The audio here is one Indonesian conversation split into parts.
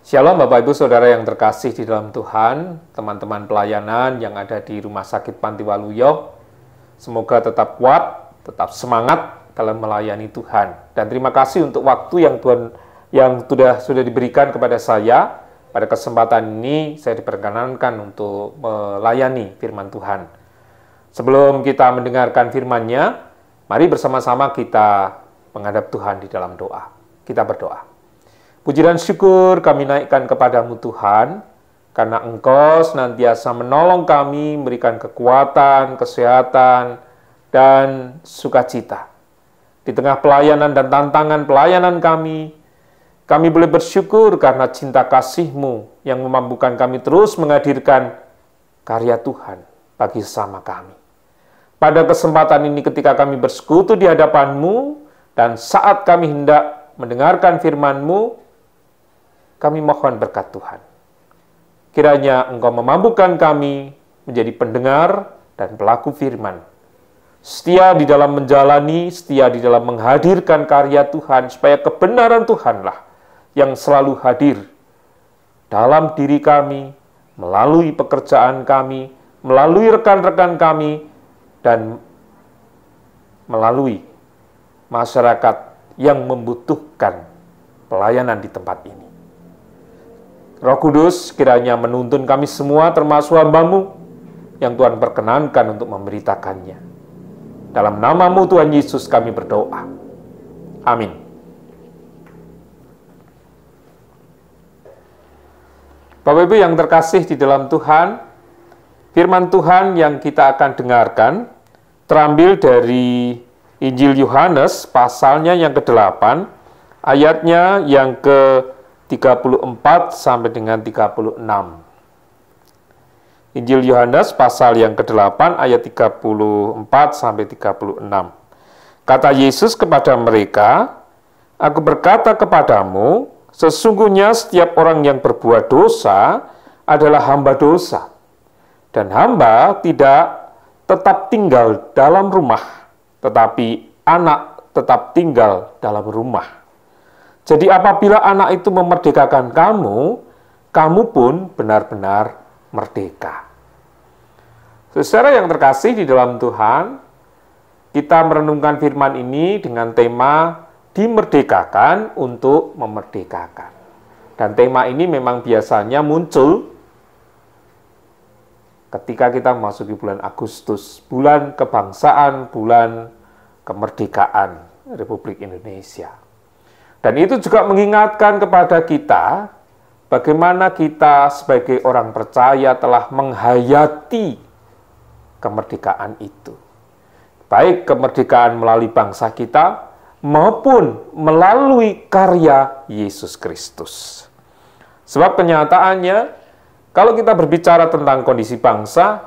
Shalom Bapak Ibu Saudara yang terkasih di dalam Tuhan, teman-teman pelayanan yang ada di Rumah Sakit Panti Waluyo. Semoga tetap kuat, tetap semangat dalam melayani Tuhan. Dan terima kasih untuk waktu yang sudah diberikan kepada saya. Pada kesempatan ini saya diperkenankan untuk melayani firman Tuhan. Sebelum kita mendengarkan firman-Nya, mari bersama-sama kita menghadap Tuhan di dalam doa. Kita berdoa. Puji dan syukur kami naikkan kepadamu Tuhan, karena Engkau senantiasa menolong kami, memberikan kekuatan, kesehatan, dan sukacita. Di tengah pelayanan dan tantangan pelayanan kami boleh bersyukur karena cinta kasih-Mu yang memampukan kami terus menghadirkan karya Tuhan bagi sesama kami. Pada kesempatan ini ketika kami bersekutu di hadapan-Mu, dan saat kami hendak mendengarkan firman-Mu, kami mohon berkat Tuhan. Kiranya Engkau memampukan kami menjadi pendengar dan pelaku firman. Setia di dalam menjalani, setia di dalam menghadirkan karya Tuhan, supaya kebenaran Tuhanlah yang selalu hadir dalam diri kami, melalui pekerjaan kami, melalui rekan-rekan kami, dan melalui masyarakat yang membutuhkan pelayanan di tempat ini. Roh Kudus kiranya menuntun kami semua termasuk hamba-Mu yang Tuhan perkenankan untuk memberitakannya. Dalam nama-Mu Tuhan Yesus kami berdoa. Amin. Bapak Ibu yang terkasih di dalam Tuhan, firman Tuhan yang kita akan dengarkan terambil dari Injil Yohanes pasalnya yang ke-8, ayatnya yang ke-34 sampai dengan 36. Injil Yohanes pasal yang ke-8 ayat 34 sampai 36. Kata Yesus kepada mereka, "Aku berkata kepadamu, sesungguhnya setiap orang yang berbuat dosa adalah hamba dosa. Dan hamba tidak tetap tinggal dalam rumah, tetapi anak tetap tinggal dalam rumah. Jadi apabila anak itu memerdekakan kamu, kamu pun benar-benar merdeka." Saudara yang terkasih di dalam Tuhan, kita merenungkan firman ini dengan tema dimerdekakan untuk memerdekakan. Dan tema ini memang biasanya muncul ketika kita memasuki bulan Agustus, bulan kebangsaan, bulan kemerdekaan Republik Indonesia. Dan itu juga mengingatkan kepada kita bagaimana kita sebagai orang percaya telah menghayati kemerdekaan itu. Baik kemerdekaan melalui bangsa kita maupun melalui karya Yesus Kristus. Sebab kenyataannya, kalau kita berbicara tentang kondisi bangsa,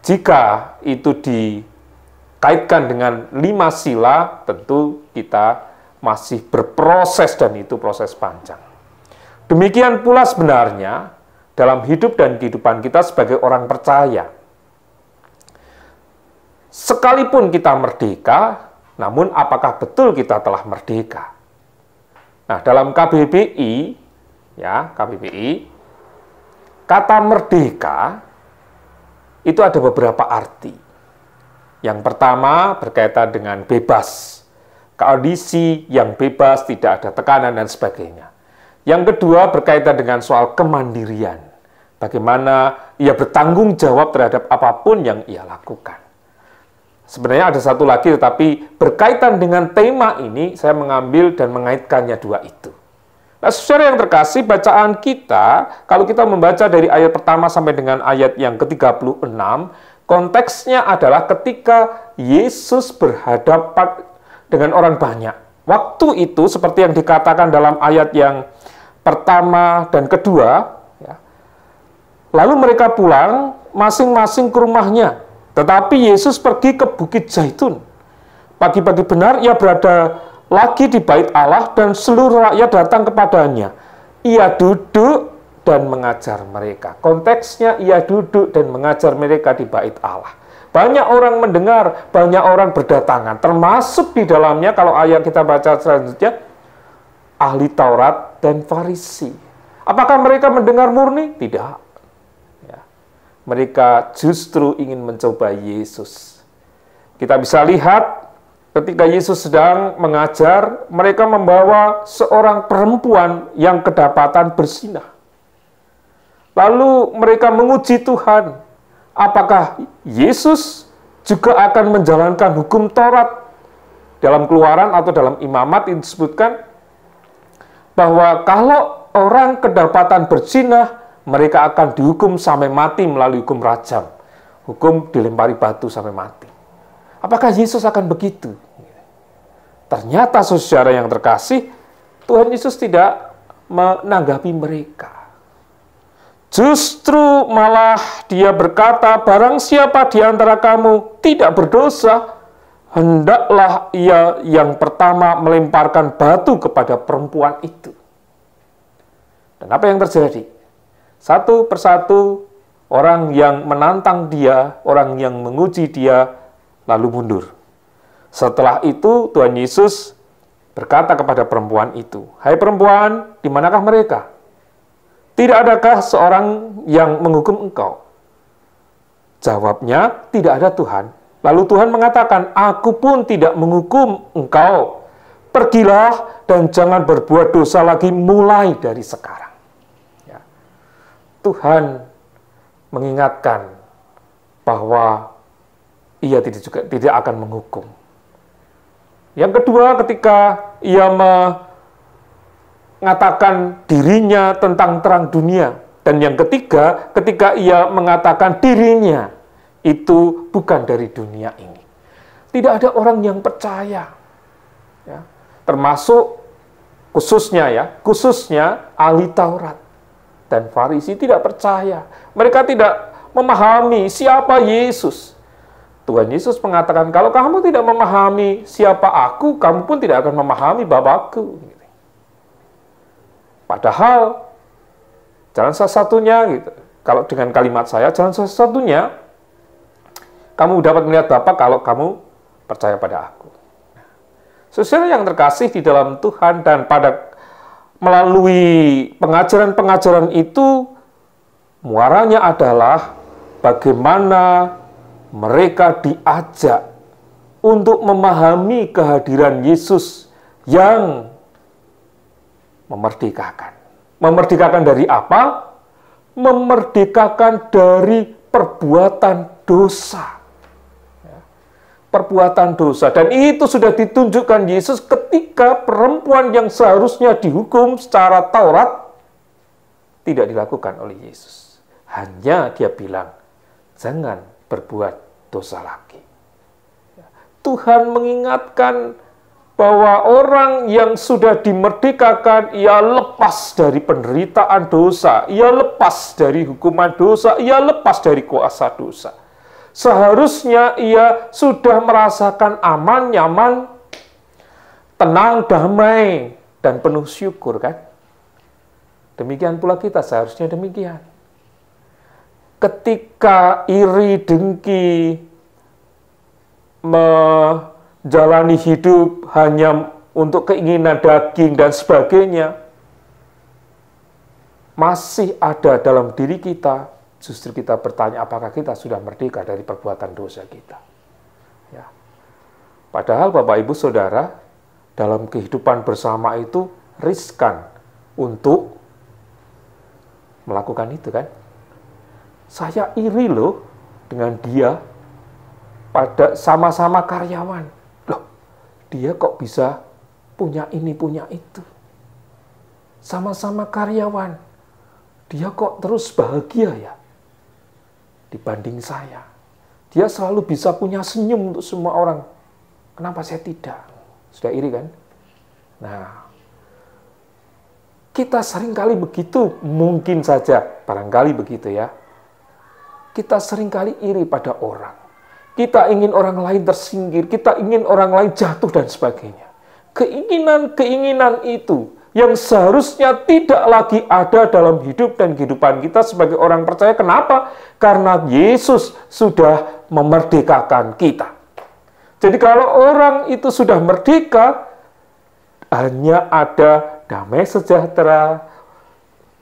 jika itu dikaitkan dengan 5 sila, tentu kita masih berproses dan itu proses panjang. Demikian pula sebenarnya dalam hidup dan kehidupan kita sebagai orang percaya. Sekalipun kita merdeka, namun apakah betul kita telah merdeka? Nah, dalam KBBI, kata merdeka itu ada beberapa arti. Yang pertama berkaitan dengan bebas. Kondisi yang bebas, tidak ada tekanan dan sebagainya. Yang kedua berkaitan dengan soal kemandirian. Bagaimana ia bertanggung jawab terhadap apapun yang ia lakukan. Sebenarnya ada satu lagi, tetapi berkaitan dengan tema ini, saya mengambil dan mengaitkannya dua itu. Nah, saudara yang terkasih, bacaan kita, kalau kita membaca dari ayat pertama sampai dengan ayat yang ke-36, konteksnya adalah ketika Yesus berhadapan dengan orang banyak. Waktu itu seperti yang dikatakan dalam ayat yang pertama dan kedua, lalu mereka pulang masing-masing ke rumahnya. Tetapi Yesus pergi ke Bukit Zaitun. Pagi-pagi benar ia berada lagi di bait Allah dan seluruh rakyat datang kepadanya. Ia duduk dan mengajar mereka. Konteksnya ia duduk dan mengajar mereka di bait Allah. Banyak orang mendengar, banyak orang berdatangan. Termasuk di dalamnya kalau ayat kita baca selanjutnya, ahli Taurat dan Farisi. Apakah mereka mendengar murni? Tidak. Ya. Mereka justru ingin mencoba Yesus. Kita bisa lihat ketika Yesus sedang mengajar, mereka membawa seorang perempuan yang kedapatan berzinah. Lalu mereka menguji Tuhan, apakah Yesus juga akan menjalankan hukum Taurat? Dalam Keluaran atau dalam Imamat disebutkan bahwa kalau orang kedapatan berzina, mereka akan dihukum sampai mati melalui hukum rajam. Hukum dilempari batu sampai mati. Apakah Yesus akan begitu? Ternyata saudara yang terkasih, Tuhan Yesus tidak menanggapi mereka. Justru malah dia berkata, barang siapa di antara kamu tidak berdosa, hendaklah ia yang pertama melemparkan batu kepada perempuan itu. Dan apa yang terjadi? Satu persatu orang yang menantang dia, orang yang menguji dia, lalu mundur. Setelah itu Tuhan Yesus berkata kepada perempuan itu, "Hai perempuan, di manakah mereka? Tidak adakah seorang yang menghukum engkau?" Jawabnya, "Tidak ada Tuhan." Lalu Tuhan mengatakan, "Aku pun tidak menghukum engkau. Pergilah dan jangan berbuat dosa lagi mulai dari sekarang." Ya. Tuhan mengingatkan bahwa ia tidak akan menghukum. Yang kedua, ketika ia mengatakan dirinya tentang terang dunia. Dan yang ketiga, ketika ia mengatakan dirinya itu bukan dari dunia ini. Tidak ada orang yang percaya. Ya. Termasuk khususnya ahli Taurat dan Farisi tidak percaya. Mereka tidak memahami siapa Yesus. Tuhan Yesus mengatakan, kalau kamu tidak memahami siapa aku, kamu pun tidak akan memahami Bapakku. Padahal, jalan satu-satunya, gitu. Kalau dengan kalimat saya, jalan satu-satunya, kamu dapat melihat Bapa kalau kamu percaya pada aku. Saudara yang terkasih di dalam Tuhan, dan melalui pengajaran-pengajaran itu, muaranya adalah bagaimana mereka diajak untuk memahami kehadiran Yesus yang memerdekakan. Memerdekakan dari apa? Memerdekakan dari perbuatan dosa. Perbuatan dosa. Dan itu sudah ditunjukkan Yesus ketika perempuan yang seharusnya dihukum secara Taurat tidak dilakukan oleh Yesus. Hanya dia bilang, jangan berbuat dosa lagi. Tuhan mengingatkan bahwa orang yang sudah dimerdekakan, ia lepas dari penderitaan dosa, ia lepas dari hukuman dosa, ia lepas dari kuasa dosa. Seharusnya ia sudah merasakan aman, nyaman, tenang, damai, dan penuh syukur, kan? Demikian pula kita seharusnya demikian. Ketika iri, dengki, menjalani hidup hanya untuk keinginan daging dan sebagainya, masih ada dalam diri kita, justru kita bertanya, apakah kita sudah merdeka dari perbuatan dosa kita? Ya. Padahal Bapak Ibu Saudara, dalam kehidupan bersama itu riskan untuk melakukan itu, kan? Saya iri loh dengan dia, pada sama-sama karyawan. Loh, dia kok bisa punya ini, punya itu? Sama-sama karyawan, dia kok terus bahagia ya? Dibanding saya. Dia selalu bisa punya senyum untuk semua orang. Kenapa saya tidak? Sudah iri, kan? Nah, kita seringkali begitu, mungkin saja, barangkali begitu ya. Kita seringkali iri pada orang. Kita ingin orang lain tersingkir, kita ingin orang lain jatuh dan sebagainya. Keinginan-keinginan itu yang seharusnya tidak lagi ada dalam hidup dan kehidupan kita sebagai orang percaya. Kenapa? Karena Yesus sudah memerdekakan kita. Jadi kalau orang itu sudah merdeka, hanya ada damai sejahtera,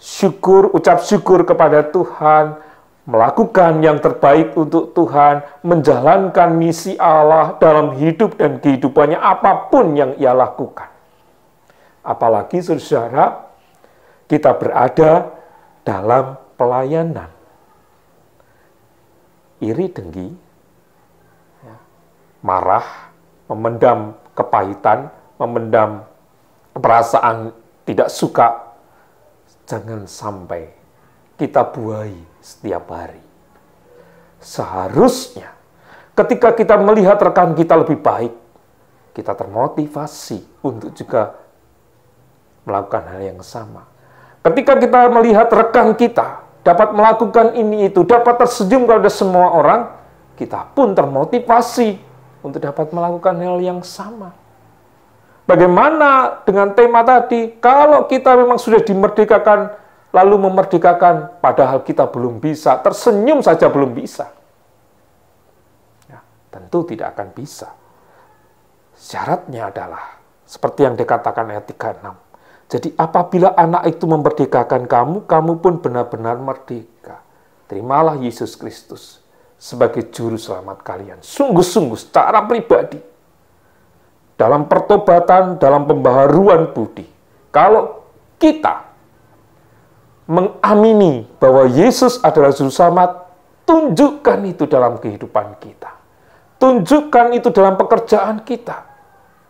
syukur, ucap syukur kepada Tuhan, melakukan yang terbaik untuk Tuhan, menjalankan misi Allah dalam hidup dan kehidupannya apapun yang ia lakukan. Apalagi saudara, kita berada dalam pelayanan. Iri dengki, marah, memendam kepahitan, memendam perasaan tidak suka, jangan sampai kita buai setiap hari. Seharusnya ketika kita melihat rekan kita lebih baik, kita termotivasi untuk juga melakukan hal yang sama. Ketika kita melihat rekan kita dapat melakukan ini itu, dapat tersenyum kepada semua orang, kita pun termotivasi untuk dapat melakukan hal yang sama. Bagaimana dengan tema tadi? Kalau kita memang sudah dimerdekakan, lalu memerdekakan, padahal kita belum bisa, tersenyum saja belum bisa. Ya, tentu tidak akan bisa. Syaratnya adalah, seperti yang dikatakan ayat 36. Jadi apabila anak itu memerdekakan kamu, kamu pun benar-benar merdeka. Terimalah Yesus Kristus sebagai juru selamat kalian. Sungguh-sungguh secara pribadi. Dalam pertobatan, dalam pembaharuan budi. Kalau kita mengamini bahwa Yesus adalah juru selamat, tunjukkan itu dalam kehidupan kita. Tunjukkan itu dalam pekerjaan kita.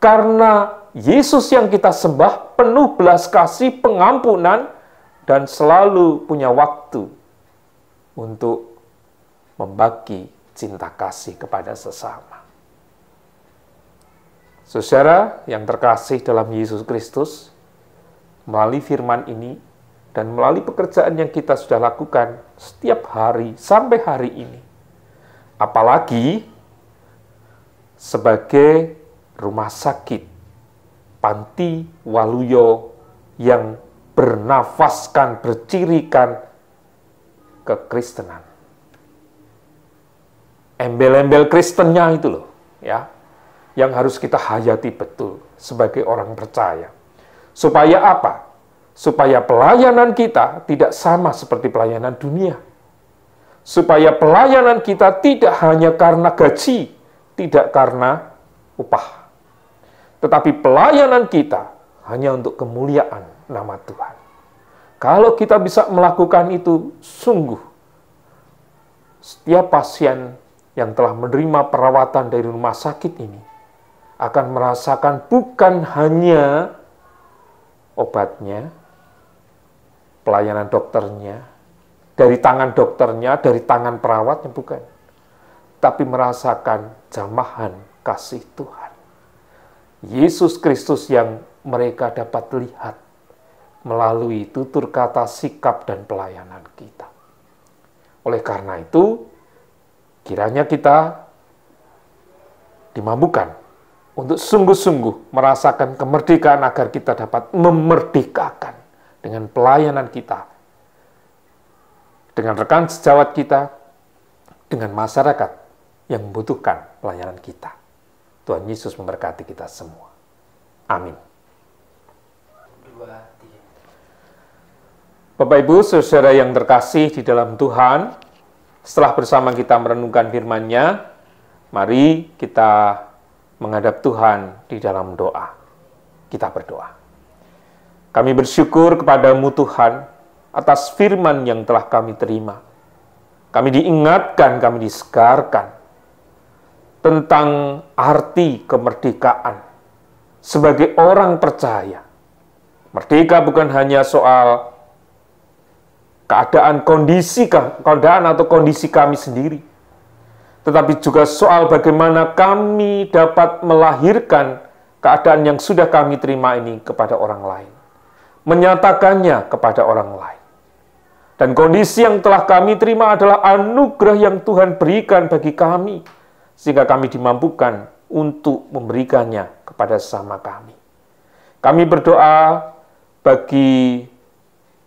Karena Yesus yang kita sembah penuh belas kasih, pengampunan, dan selalu punya waktu untuk membagi cinta kasih kepada sesama. Saudara yang terkasih dalam Yesus Kristus, melalui firman ini dan melalui pekerjaan yang kita sudah lakukan setiap hari sampai hari ini, apalagi sebagai rumah sakit Panti Waluyo yang bernafaskan, bercirikan kekristenan. Embel-embel Kristennya itu loh, ya, yang harus kita hayati betul sebagai orang percaya. Supaya apa? Supaya pelayanan kita tidak sama seperti pelayanan dunia. Supaya pelayanan kita tidak hanya karena gaji, tidak karena upah. Tetapi pelayanan kita hanya untuk kemuliaan nama Tuhan. Kalau kita bisa melakukan itu, sungguh setiap pasien yang telah menerima perawatan dari rumah sakit ini akan merasakan bukan hanya obatnya, pelayanan dokternya, dari tangan dokternya, dari tangan perawatnya, bukan. Tapi merasakan jamahan kasih Tuhan. Yesus Kristus yang mereka dapat lihat melalui tutur kata, sikap, dan pelayanan kita. Oleh karena itu, kiranya kita dimampukan untuk sungguh-sungguh merasakan kemerdekaan agar kita dapat memerdekakan dengan pelayanan kita, dengan rekan sejawat kita, dengan masyarakat yang membutuhkan pelayanan kita. Tuhan Yesus memberkati kita semua. Amin. Bapak Ibu, saudara yang terkasih di dalam Tuhan, setelah bersama kita merenungkan firman-Nya, mari kita menghadap Tuhan di dalam doa. Kita berdoa. Kami bersyukur kepadamu Tuhan atas firman yang telah kami terima. Kami diingatkan, kami disegarkan tentang arti kemerdekaan sebagai orang percaya. Merdeka bukan hanya soal keadaan atau kondisi kami sendiri, tetapi juga soal bagaimana kami dapat melahirkan keadaan yang sudah kami terima ini kepada orang lain, menyatakannya kepada orang lain. Dan kondisi yang telah kami terima adalah anugerah yang Tuhan berikan bagi kami, sehingga kami dimampukan untuk memberikannya kepada sesama kami. Kami berdoa bagi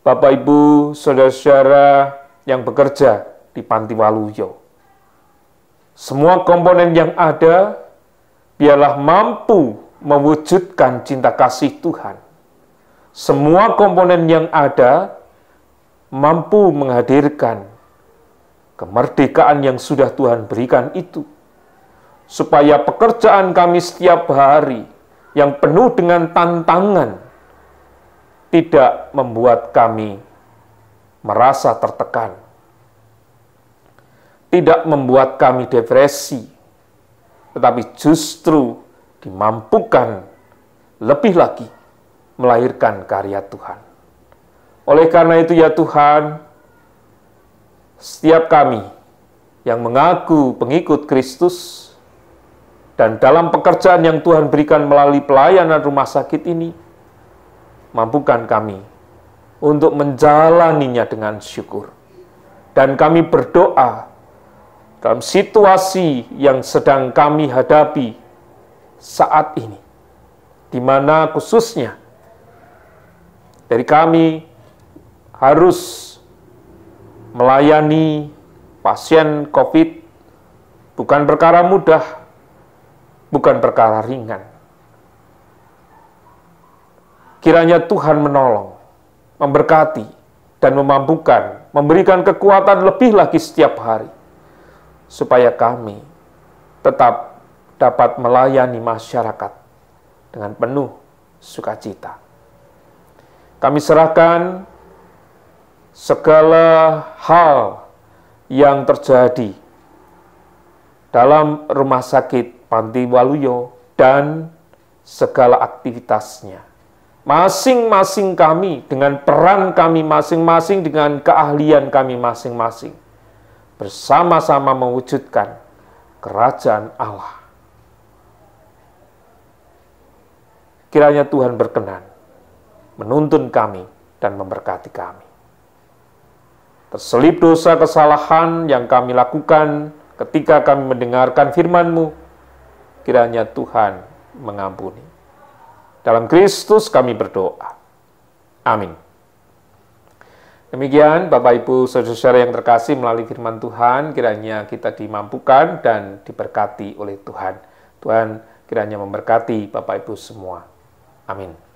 Bapak, Ibu, saudara-saudara yang bekerja di Panti Waluyo. Semua komponen yang ada, biarlah mampu mewujudkan cinta kasih Tuhan. semua komponen yang ada mampu menghadirkan kemerdekaan yang sudah Tuhan berikan itu, supaya pekerjaan kami setiap hari yang penuh dengan tantangan tidak membuat kami merasa tertekan, tidak membuat kami depresi, tetapi justru dimampukan lebih lagi melahirkan karya Tuhan. Oleh karena itu ya Tuhan, setiap kami yang mengaku pengikut Kristus dan dalam pekerjaan yang Tuhan berikan melalui pelayanan rumah sakit ini, mampukan kami untuk menjalaninya dengan syukur. Dan kami berdoa dalam situasi yang sedang kami hadapi saat ini, di mana khususnya dari kami harus melayani pasien COVID bukan perkara mudah, bukan perkara ringan. Kiranya Tuhan menolong, memberkati, dan memampukan, memberikan kekuatan lebih lagi setiap hari, supaya kami tetap dapat melayani masyarakat dengan penuh sukacita. Kami serahkan segala hal yang terjadi dalam rumah sakit Panti Waluyo dan segala aktivitasnya. Masing-masing kami dengan peran kami masing-masing, dengan keahlian kami masing-masing, bersama-sama mewujudkan kerajaan Allah. Kiranya Tuhan berkenan menuntun kami dan memberkati kami. Terselip dosa kesalahan yang kami lakukan ketika kami mendengarkan firman-Mu, kiranya Tuhan mengampuni. Dalam Kristus kami berdoa. Amin. Demikian Bapak Ibu Saudara-saudara yang terkasih, melalui firman Tuhan kiranya kita dimampukan dan diberkati oleh Tuhan. Tuhan kiranya memberkati Bapak Ibu semua. Amin.